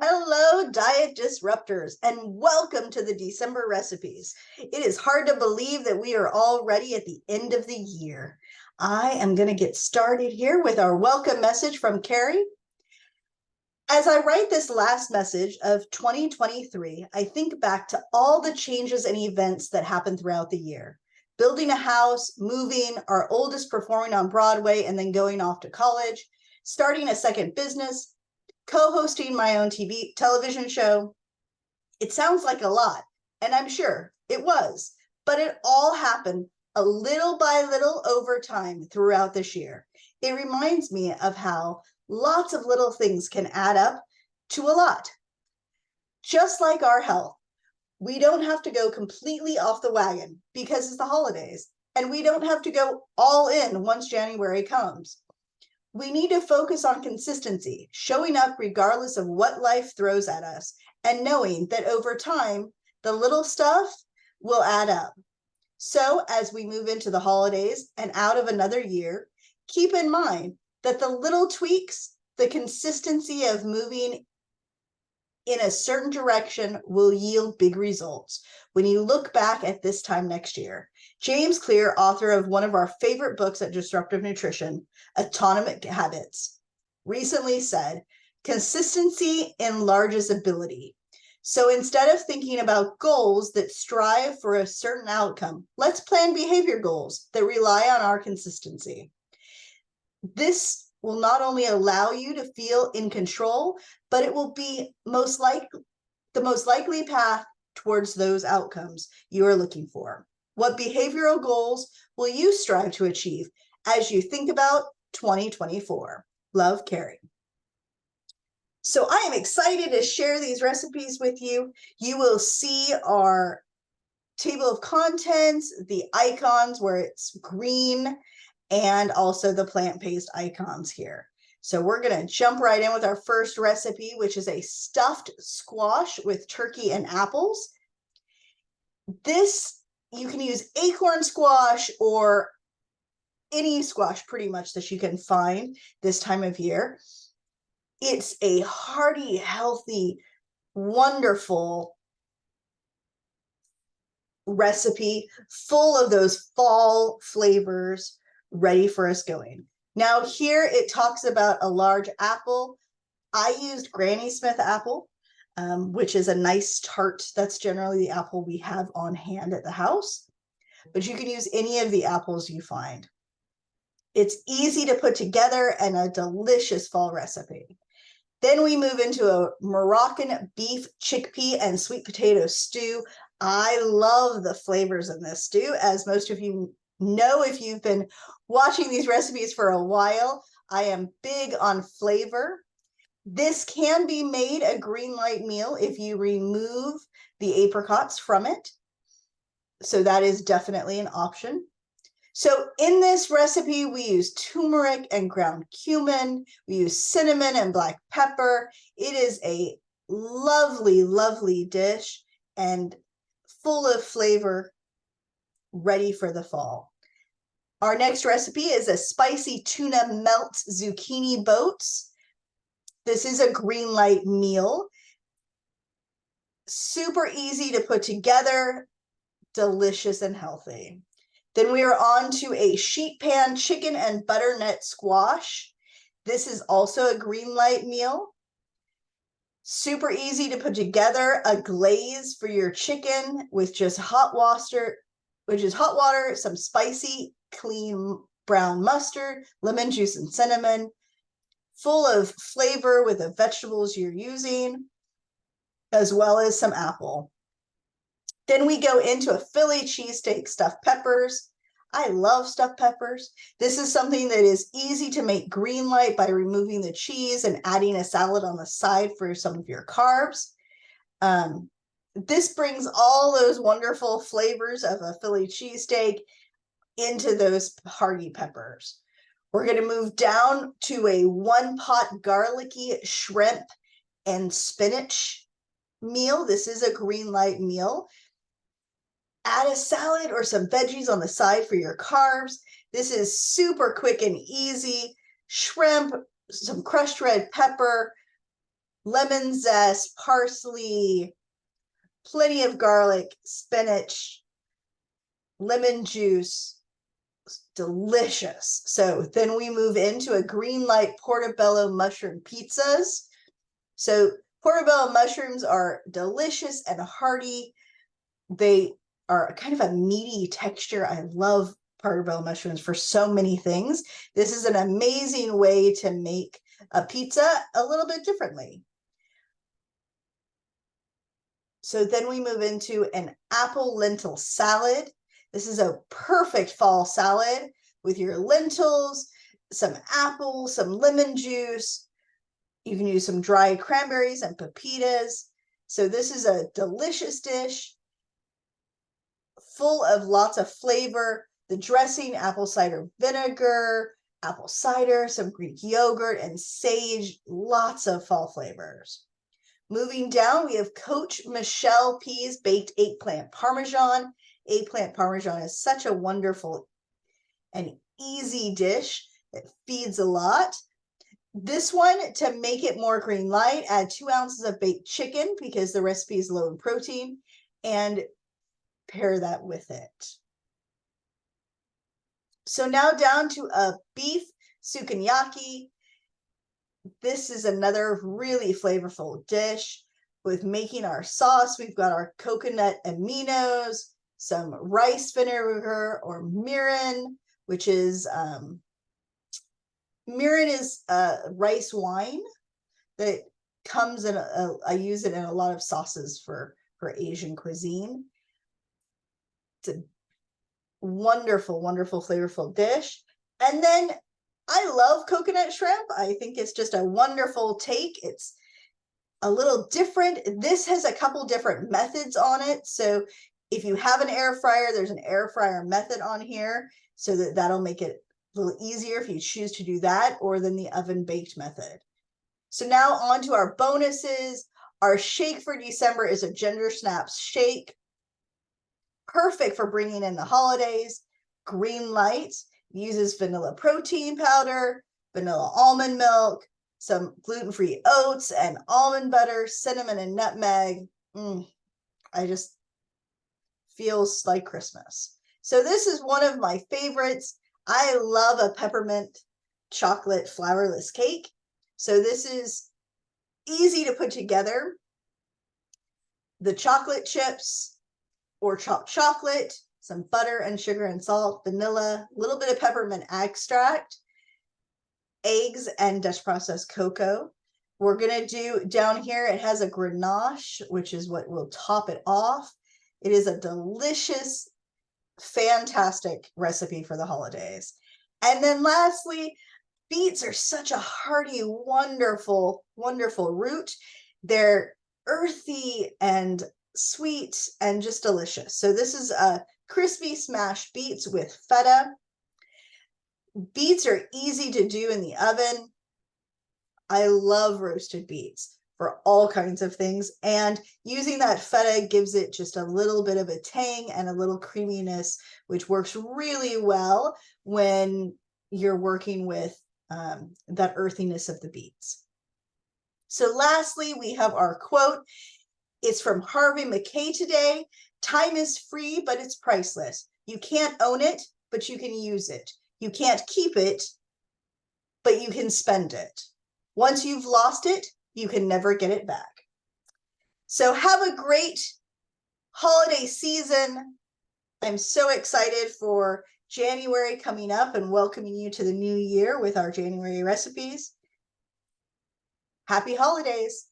Hello, diet disruptors, and welcome to the December recipes. It is hard to believe that we are already at the end of the year. I am going to get started here with our welcome message from Carrie. As I write this last message of 2023, I think back to all the changes and events that happened throughout the year. Building a house, moving, our oldest performing on Broadway and then going off to college, starting a second business, co-hosting my own television show. It sounds like a lot, and I'm sure it was, but it all happened a little by little over time throughout this year. It reminds me of how lots of little things can add up to a lot. Just like our health, we don't have to go completely off the wagon because it's the holidays, and we don't have to go all in once January comes. We need to focus on consistency, showing up regardless of what life throws at us, and knowing that over time, the little stuff will add up. So as we move into the holidays and out of another year, keep in mind that the little tweaks, the consistency of moving in a certain direction will yield big results when you look back at this time next year. James Clear, author of one of our favorite books at Disruptive Nutrition, Atomic Habits, recently said, consistency enlarges ability. So instead of thinking about goals that strive for a certain outcome, let's plan behavior goals that rely on our consistency. This will not only allow you to feel in control, but it will be the most likely path towards those outcomes you are looking for. What behavioral goals will you strive to achieve as you think about 2024? Love, Carrie. So I am excited to share these recipes with you. You will see our table of contents, the icons where it's green, and also the plant-based icons here. So we're going to jump right in with our first recipe, which is a stuffed squash with turkey and apples. This, you can use acorn squash or any squash pretty much that you can find this time of year. It's a hearty, healthy, wonderful recipe full of those fall flavors ready for us going. Now here it talks about a large apple. I used Granny Smith apple, which is a nice tart. That's generally the apple we have on hand at the house, but you can use any of the apples you find. It's easy to put together and a delicious fall recipe. Then we move into a Moroccan beef, chickpea, and sweet potato stew. I love the flavors in this stew. As most of you know, if you've been watching these recipes for a while, I am big on flavor. This can be made a green light meal if you remove the apricots from it. So that is definitely an option. So in this recipe, we use turmeric and ground cumin. We use cinnamon and black pepper. It is a lovely, lovely dish and full of flavor, ready for the fall. Our next recipe is a spicy tuna melt zucchini boats. This is a green light meal. Super easy to put together, delicious and healthy. Then we are on to a sheet pan chicken and butternut squash. This is also a green light meal. Super easy to put together, a glaze for your chicken with just hot water, some spicy, clean brown mustard, lemon juice, and cinnamon, full of flavor with the vegetables you're using, as well as some apple. Then we go into a Philly cheesesteak stuffed peppers. I love stuffed peppers. This is something that is easy to make green light by removing the cheese and adding a salad on the side for some of your carbs. This brings all those wonderful flavors of a Philly cheesesteak into those hearty peppers. We're going to move down to a one-pot garlicky shrimp and spinach meal. This is a green light meal. Add a salad or some veggies on the side for your carbs. This is super quick and easy. Shrimp, some crushed red pepper, lemon zest, parsley, plenty of garlic, spinach, lemon juice. Delicious. So then we move into a green light portobello mushroom pizzas. So portobello mushrooms are delicious and hearty. They are kind of a meaty texture. I love portobello mushrooms for so many things. This is an amazing way to make a pizza a little bit differently. So then we move into an apple lentil salad. This is a perfect fall salad with your lentils, some apples, some lemon juice. You can use some dried cranberries and pepitas. So this is a delicious dish full of lots of flavor. The dressing, apple cider vinegar, apple cider, some Greek yogurt, and sage, lots of fall flavors. Moving down, we have Coach Michelle Peas Baked Eggplant Parmesan. Eggplant Parmesan is such a wonderful and easy dish that feeds a lot. This one, to make it more green light, add 2 ounces of baked chicken because the recipe is low in protein, and pair that with it. So now down to a beef sukiyaki. This is another really flavorful dish. With making our sauce, we've got our coconut aminos, some rice vinegar or mirin, which is mirin is rice wine that comes in I use it in a lot of sauces for Asian cuisine. It's a wonderful, wonderful, flavorful dish. And then I love coconut shrimp. I think it's just a wonderful take. It's a little different. This has a couple different methods on it. So if you have an air fryer, there's an air fryer method on here, so that'll make it a little easier if you choose to do that, or then the oven baked method. So now on to our bonuses. Our shake for December is a Ginger Snaps shake. Perfect for bringing in the holidays. Green light, uses vanilla protein powder, vanilla almond milk, some gluten-free oats and almond butter, cinnamon and nutmeg. I just feels like Christmas. So this is one of my favorites. I love a peppermint chocolate flourless cake. So this is easy to put together. The chocolate chips or chopped chocolate, some butter and sugar and salt, vanilla, a little bit of peppermint extract, eggs, and Dutch processed cocoa. We're gonna do down here, it has a grenache, which is what will top it off. It is a delicious, fantastic recipe for the holidays. And then lastly, beets are such a hearty, wonderful, wonderful root. They're earthy and sweet and just delicious. So this is a crispy smashed beets with feta. Beets are easy to do in the oven. I love roasted beets for all kinds of things, and using that feta gives it just a little bit of a tang and a little creaminess, which works really well when you're working with that earthiness of the beets. So lastly, we have our quote. It's from Harvey Mackay today. Time is free, but it's priceless. You can't own it, but you can use it. You can't keep it, but you can spend it. Once you've lost it, you can never get it back. So have a great holiday season. I'm so excited for January coming up and welcoming you to the new year with our January recipes. Happy holidays.